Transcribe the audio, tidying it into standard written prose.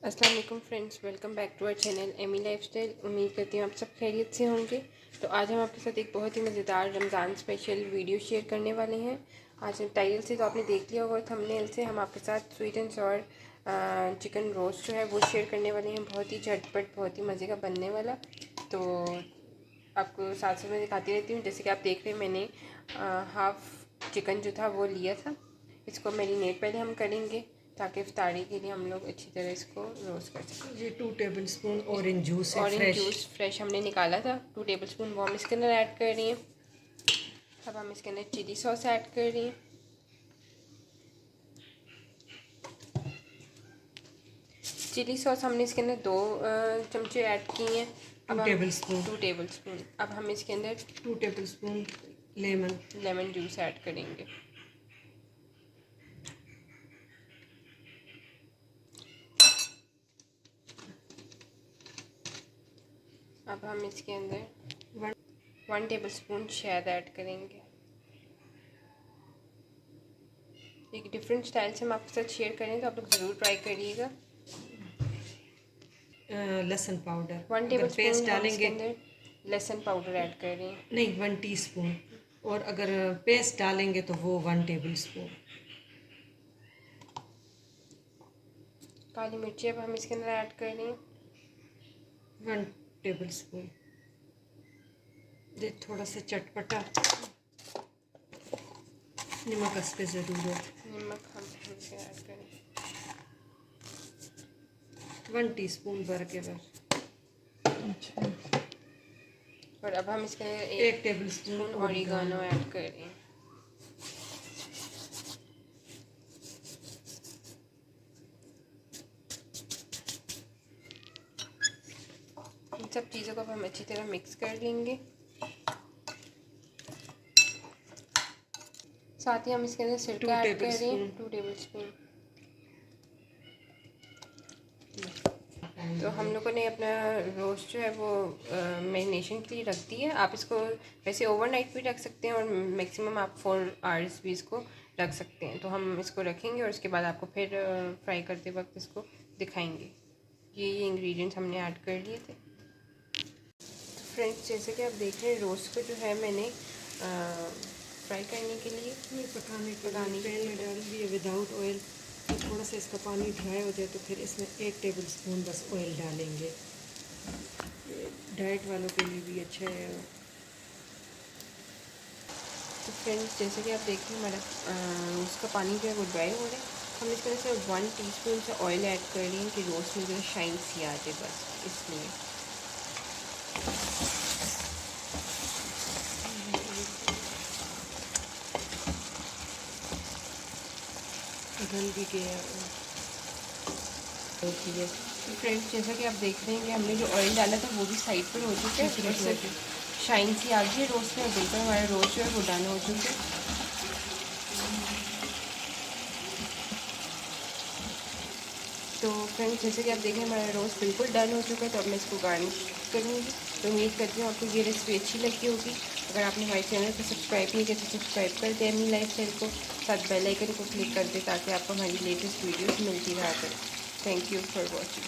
अस्सलाम वालेकुम friends, welcome back to our channel Amy lifestyle. उम्मीद करती हूँ आप सब खैरियत से होंगे। तो आज हम आपके साथ एक बहुत ही मज़ेदार रमज़ान स्पेशल वीडियो शेयर करने वाले हैं। आज टाइटल से तो आपने देख लिया होगा, थंबनेल से हम आपके साथ sweet and sour chicken roast जो है वो शेयर करने वाले हैं। बहुत ही झटपट, बहुत ही मज़े का बनने वाला। तो आपको साथ साथ मैं दिखाती रहती हूँ। जैसे कि आप देख रहे हैं, मैंने हाफ़ चिकन जो था वो लिया था। इसको मैरिनेट पहले हम करेंगे ताकि इफ्तारी के लिए हम लोग अच्छी तरह इसको रोस्ट कर सकें। ये 2 टेबलस्पून ऑरेंज जूस है, ऑरेंज जूस फ्रेश हमने निकाला था 2 टेबलस्पून, वो हम इसके अंदर ऐड कर रही हैं। अब हम इसके अंदर चिली सॉस ऐड कर रही हैं। चिली सॉस हमने इसके अंदर 2 चमचे ऐड किए हैं। अब 2 टेबलस्पून 2 टेबलस्पून। अब हम इसके अंदर 2 टेबलस्पून लेमन जूस ऐड करेंगे। अब हम इसके अंदर 1 टेबलस्पून शहद ऐड करेंगे। एक डिफरेंट स्टाइल से हम आपके साथ शेयर करें, तो आप लोग ज़रूर ट्राई करिएगा। लहसुन पाउडर 1 अगर पेस्ट टेबलस्पून हम इसके डालेंगे अंदर लहसुन पाउडर ऐड कर रही हैं। नहीं 1 टीस्पून, और अगर पेस्ट डालेंगे तो वो 1 टेबलस्पून। काली मिर्ची अब हम इसके अंदर ऐड कर रही हैं 1 टेबलस्पून। ये थोड़ा सा चटपटा, नमक इस पे ज़रूरत। नमक हम इसके ऐड करें 1 टीस्पून भर के बस। और अब हम इसके अंदर 1 टेबलस्पून ऑरिगानो ऐड कर रही हैं। इन सब चीज़ों को अब हम अच्छी तरह मिक्स कर लेंगे। साथ ही हम इसके अंदर सिरका ऐड कर रहे हैं 2 टेबलस्पून। तो हम लोगों ने अपना रोस्ट जो है वो मैरिनेशन के लिए रख दी है। आप इसको वैसे ओवरनाइट भी रख सकते हैं और मैक्सिमम आप 4 आवर्स भी इसको रख सकते हैं। तो हम इसको रखेंगे और उसके बाद आपको फिर फ्राई करते वक्त इसको दिखाएंगे। ये इंग्रेडिएंट्स हमने ऐड कर लिए थे। तो फ्रेंड्स, जैसे कि आप देख रहे हैं, रोस्ट को जो है मैंने फ्राई करने के लिए पकाने पैन में डाल दिए विदाउट ऑयल। थोड़ा सा इसका पानी ड्राई हो जाए तो फिर इसमें 1 टेबलस्पून बस ऑयल डालेंगे। डाइट वालों के लिए भी अच्छा है। तो फ्रेंड्स, जैसे कि आप देखिए, हमारा उसका पानी जो है वो ड्राई हो रहा है। हम इसमें से 1 टीस्पून से ऑयल ऐड कर रही हैं कि रोस्ट में जो है शाइन सी आ जाए, बस इसलिए। गल भी गया होती है। तो फ्रेंड्स, जैसा कि आप देख रहे हैं कि हमने जो ऑयल डाला था वो भी साइड पर हो चुका है और सिर्फ शाइन सी आ गई है रोस्ट में। बिल्कुल हमारा रोस्ट जो है वो डन हो चुका है। तो फ्रेंड्स, जैसे कि आप देखें, हमारा रोस्ट बिल्कुल डन हो चुका है। तो अब मैं इसको गार्निश करूँगी। तो उम्मीद करती हूँ आपको ये रेसिपी अच्छी लगी होगी। अगर आपने हमारे चैनल को सब्सक्राइब नहीं किया तो सब्सक्राइब कर दें एमी लाइफस्टाइल को, साथ बेल आइकन को क्लिक कर दें ताकि आपको हमारी लेटेस्ट वीडियोस मिलती रहा करें। Thank you for watching.